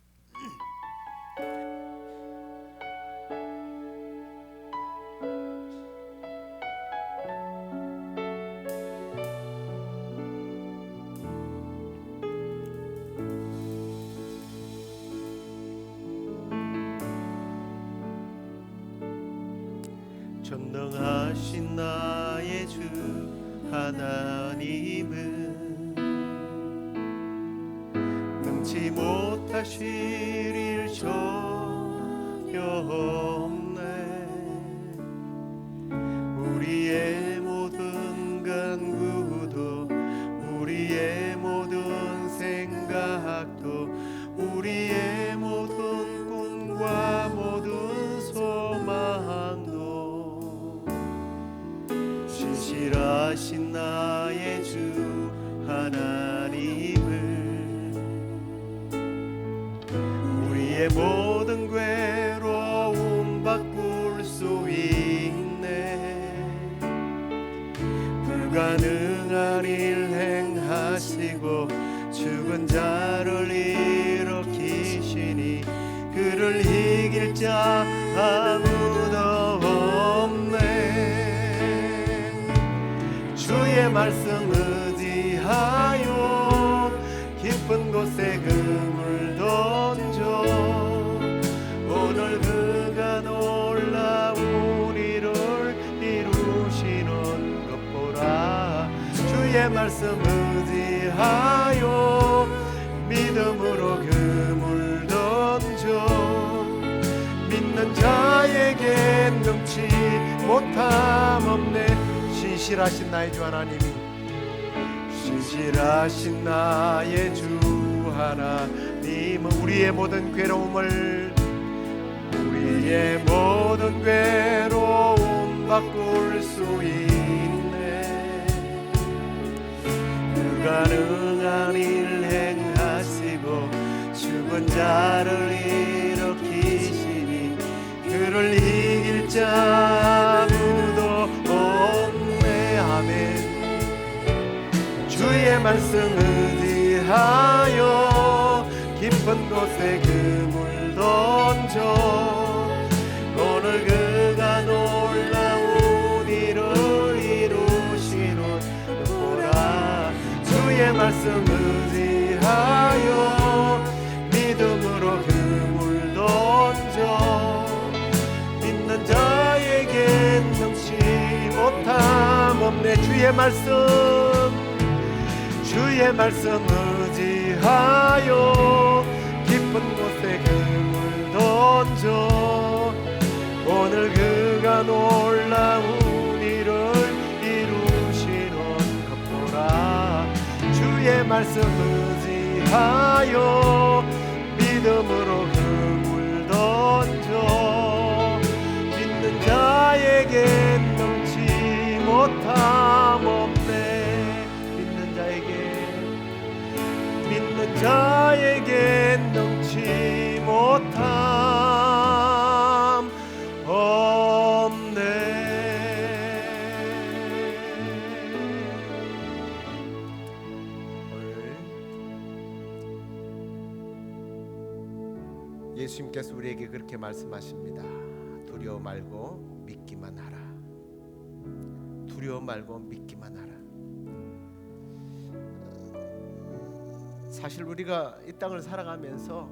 B: 전능하신 나의 주 하나님은 능치 못하실 일 전혀 없네. 우리의 모든 간구도 우리의 모든 생각도 우리의 모든 꿈과 모든 소망도 신실하신 나의 주 하나님을 우리의 모든 괴로움 바꿀 수 있네. 불가능한 일 행하시고 죽은 자를 일으키시니 그를 이길 자 아무도 없네. 주의 말씀 의지하여 깊은 곳에 그물 던져 오늘 그가 놀라운 일을 이루시는 것 보라. 주의 말씀 의지하여 믿음으로 그물 던져 믿는 자에게 능치 못함 없네. 신실하신 나의 주 하나님이 신실하신 나의 주 하나님은 우리의 모든 괴로움을 우리의 모든 괴로움 바꿀 수 있네. 불가능한 일 행하시고 죽은 자를 일으키시니 그를 이길 자 아무도 없네. 아멘. 주의 말씀 의지하여 깊은 곳에 그물 던져 오늘 그가 놀라운 일을 이루시는 보라. 주의 말씀 의지하여 믿음으로 그물 던져 믿는 자에게 능치 못함 없네. 주의 말씀 의지하여 깊은 곳에 그물 던져 오늘 그가 놀라운 일을 이루시는 것 보라. 주의 말씀 의지하여 믿음으로 그물 던져 믿는 자에게 능치 못함 없네. 믿는 자에게 능치 못함 없네. 오늘 예수님께서 우리에게 그렇게 말씀하십니다. 두려워 말고 믿기만 하라. 두려워 말고 믿기만 하라. 사실 우리가 이 땅을 살아가면서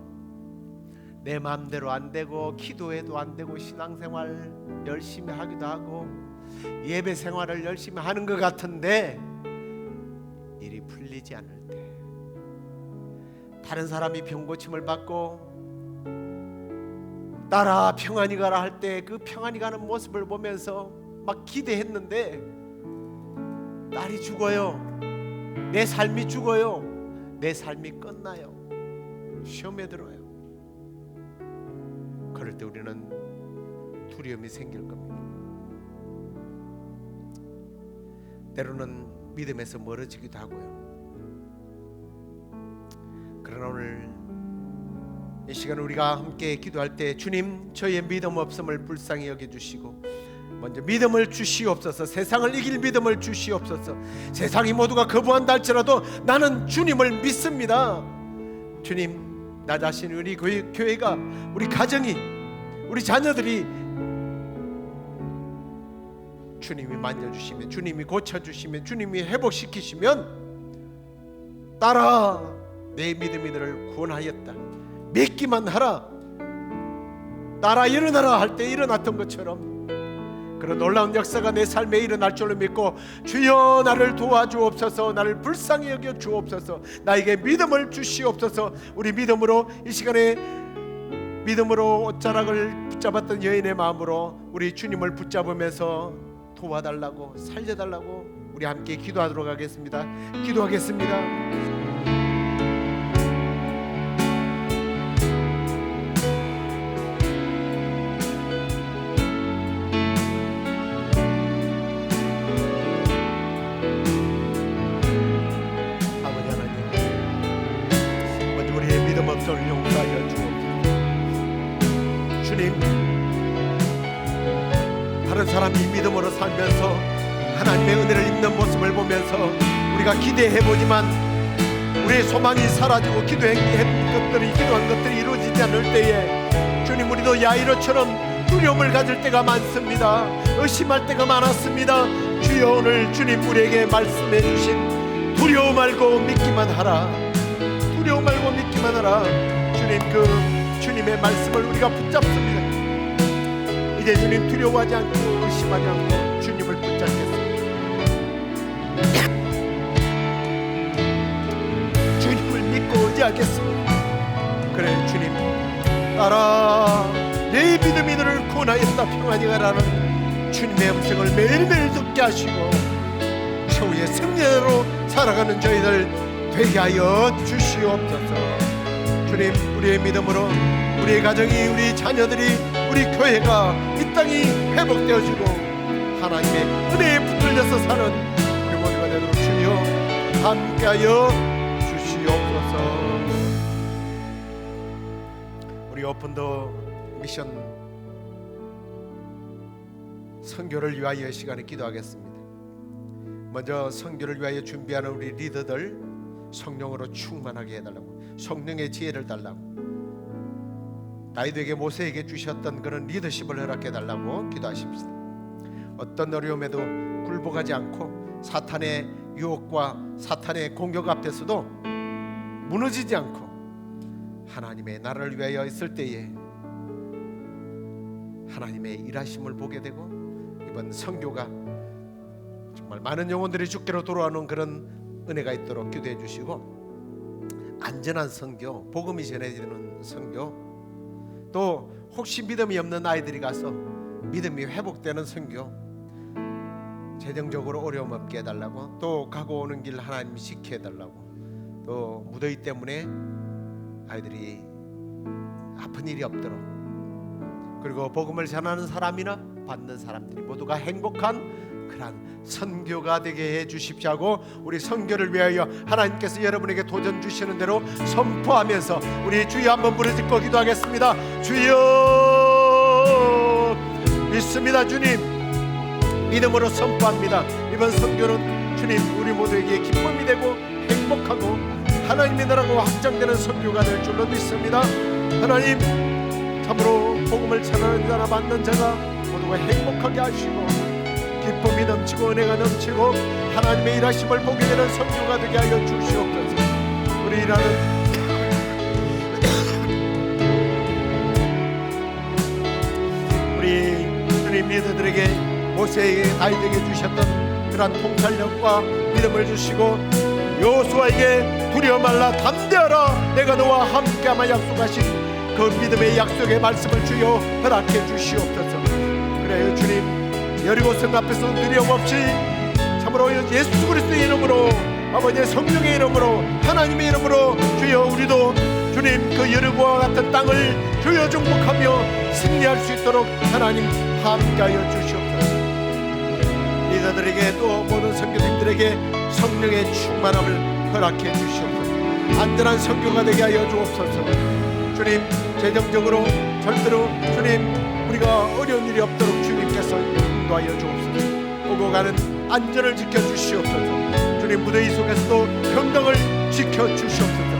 B: 내 마음대로 안 되고 기도해도 안 되고 신앙생활 열심히 하기도 하고 예배 생활을 열심히 하는 것 같은데 일이 풀리지 않을 때, 다른 사람이 병고침을 받고 따라 평안히 가라 할 때 그 평안히 가는 모습을 보면서 막 기대했는데 딸이 죽어요. 내 삶이 죽어요. 내 삶이 끝나요. 시험에 들어요. 그럴 때 우리는 두려움이 생길 겁니다. 때로는 믿음에서 멀어지기도 하고요. 그러나 오늘 이 시간 우리가 함께 기도할 때 주님, 저의 믿음 없음을 불쌍히 여겨주시고 먼저 믿음을 주시옵소서. 세상을 이길 믿음을 주시옵소서. 세상이 모두가 거부한다 할지라도 나는 주님을 믿습니다. 주님, 나 자신, 우리 교회가, 우리 가정이, 우리 자녀들이 주님이 만져주시면, 주님이 고쳐주시면, 주님이 회복시키시면 따라 내 믿음이 너를 구원하였다, 믿기만 하라, 따라 일어나라 할 때 일어났던 것처럼 그런 놀라운 역사가 내 삶에 일어날 줄로 믿고 주여 나를 도와주옵소서, 나를 불쌍히 여겨 주옵소서, 나에게 믿음을 주시옵소서. 우리 믿음으로 이 시간에 믿음으로 옷자락을 붙잡았던 여인의 마음으로 우리 주님을 붙잡으면서 도와달라고, 살려달라고 우리 함께 기도하도록 하겠습니다. 기도하겠습니다. 없음을 용서하여 주옵소서. 주님, 다른 사람이 믿음으로 살면서 하나님의 은혜를 입는 모습을 보면서 우리가 기대해보지만 우리의 소망이 사라지고 기도한 것들이 이루어지지 않을 때에 주님, 우리도 야이로처럼 두려움을 가질 때가 많습니다. 의심할 때가 많았습니다. 주여, 오늘 주님 우리에게 말씀해 주신 두려워 말고 믿기만 하라, 두려워 말고 믿기만 하라. 주님, 그 주님의 말씀을 우리가 붙잡습니다. 이제 주님 두려워하지 않고 의심하지 않고 주님을 붙잡겠습니다. 주님을 믿고 의지하겠습니다. 그래 주님, 따라 내 믿음이 너를 구원하였다, 평안히 가라는 주님의 음성을 매일매일 듣게 하시고 최후의 승리로 살아가는 저희들 되게 하여 주시옵소서. 주님, 우리의 믿음으로 우리의 가정이, 우리 자녀들이, 우리 교회가, 이 땅이 회복되어지고 하나님의 은혜에 붙들려서 사는 우리 모두가 되도록 주여 함께하여 주시옵소서. 우리 오픈더 미션 선교를 위하여 시간에 기도하겠습니다. 먼저 선교를 위하여 준비하는 우리 리더들 성령으로 충만하게 해달라고, 성령의 지혜를 달라고, 다윗에게 모세에게 주셨던 그런 리더십을 허락해달라고 기도하십시다. 어떤 어려움에도 굴복하지 않고 사탄의 유혹과 사탄의 공격 앞에서도 무너지지 않고 하나님의 나라를 위하여 있을 때에 하나님의 일하심을 보게 되고 이번 선교가 정말 많은 영혼들이 주께로 돌아오는 그런 은혜가 있도록 기도해 주시고, 안전한 선교, 복음이 전해지는 선교, 또 혹시 믿음이 없는 아이들이 가서 믿음이 회복되는 선교, 재정적으로 어려움 없게 해달라고, 또 가고 오는 길 하나님 지켜 해달라고, 또 무더위 때문에 아이들이 아픈 일이 없도록, 그리고 복음을 전하는 사람이나 받는 사람들이 모두가 행복한 그런 선교가 되게 해 주십시오 하고, 우리 선교를 위하여 하나님께서 여러분에게 도전 주시는 대로 선포하면서 우리 주여 한번 부르짖고 기도하겠습니다. 주여, 믿습니다. 주님, 믿음으로 선포합니다. 이번 선교는 주님 우리 모두에게 기쁨이 되고 행복하고 하나님의 나라가 확장되는 선교가 될 줄로 믿습니다. 하나님 참으로 복음을 전하는 자나 받는 자가 모두가 행복하게 하시고 기쁨이 넘치고 은혜가 넘치고 하나님의 일하심을 보게 되는 성도가 되게 하여 주시옵소서. 우리 일하는 우리 주님 리더들에게 모세에게 다윗에게 주셨던 그러한 통찰력과 믿음을 주시고 여호수아에게 두려워 말라 담대하라 내가 너와 함께하마 약속하신 그 믿음의 약속의 말씀을 주여 허락해 주시옵소서. 그래요 주님 여리고성 앞에서 두려움 없이 참으로 예수 그리스도의 이름으로 아버지의 성령의 이름으로 하나님의 이름으로 주여 우리도 주님 그 여리고와 같은 땅을 주여 정복하며 승리할 수 있도록 하나님 함께하여 주시옵소서. 리더들에게 또 모든 선교팀들에게 성령의 충만함을 허락해 주시옵소서. 안전한 선교가 되게 하여 주옵소서. 주님 재정적으로 절대로 주님 우리가 어려운 일이 없도록 주님께서 인도하여 주옵소서. 오고 가는 안전을 지켜주시옵소서. 주님 무대 속에서도 평강을 지켜주시옵소서.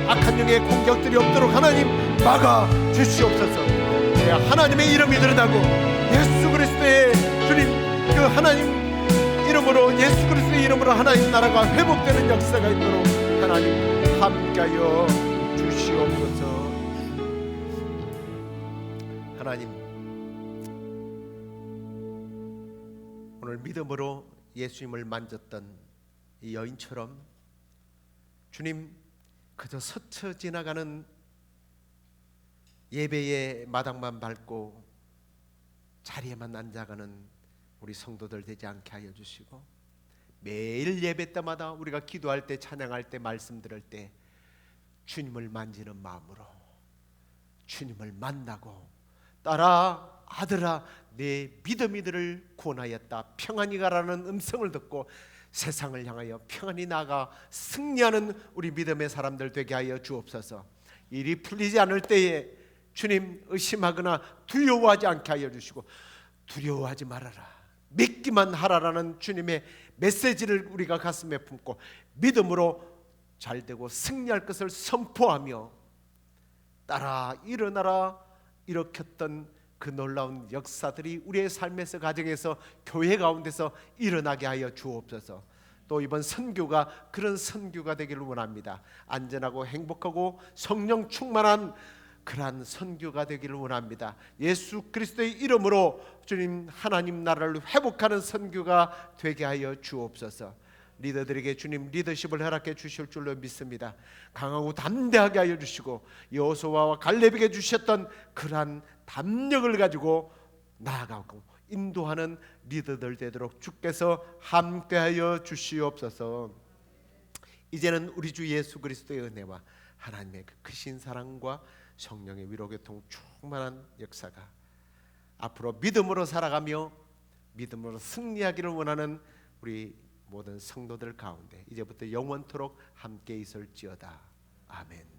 B: 악한 영의 공격들이 없도록 하나님 막아주시옵소서. 하나님의 이름이 드러나고 예수 그리스도의 주님 그 하나님 이름으로 예수 그리스도의 이름으로 하나님 나라가 회복되는 역사가 있도록 하나님 함께하여 주시옵소서. 하나님 오늘 믿음으로 예수님을 만졌던 이 여인처럼 주님 그저 스쳐 지나가는 예배의 마당만 밟고 자리에만 앉아가는 우리 성도들 되지 않게 하여 주시고 매일 예배 때마다 우리가 기도할 때 찬양할 때 말씀 들을 때 주님을 만지는 마음으로 주님을 만나고 딸아 아들아 내 믿음이 너를 구원하였다 평안히 가라는 음성을 듣고 세상을 향하여 평안히 나가 승리하는 우리 믿음의 사람들 되게 하여 주옵소서. 일이 풀리지 않을 때에 주님 의심하거나 두려워하지 않게 하여 주시고 두려워하지 말아라 믿기만 하라라는 주님의 메시지를 우리가 가슴에 품고 믿음으로 잘되고 승리할 것을 선포하며 따라 일어나라 일으켰던 그 놀라운 역사들이 우리의 삶에서 가정에서 교회 가운데서 일어나게 하여 주옵소서. 또 이번 선교가 그런 선교가 되기를 원합니다. 안전하고 행복하고 성령 충만한 그러한 선교가 되기를 원합니다. 예수 그리스도의 이름으로 주님 하나님 나라를 회복하는 선교가 되게 하여 주옵소서. 리더들에게 주님 리더십을 허락해 주실 줄로 믿습니다. 강하고 담대하게 하여 주시고 여호수아와 갈렙에게 주셨던 그러한 담력을 가지고 나아가고 인도하는 리더들 되도록 주께서 함께하여 주시옵소서. 이제는 우리 주 예수 그리스도의 은혜와 하나님의 그 크신 사랑과 성령의 위로교통 충만한 역사가 앞으로 믿음으로 살아가며 믿음으로 승리하기를 원하는 우리 모든 성도들 가운데 이제부터 영원토록 함께 있을지어다. 아멘.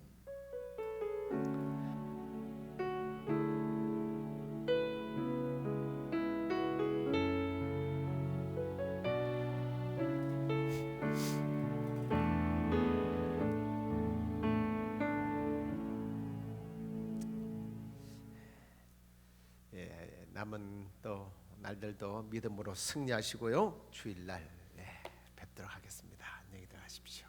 B: 남은 또 날들도 믿음으로 승리하시고요. 주일날 뵙도록 하겠습니다. 안녕히 들어가십시오.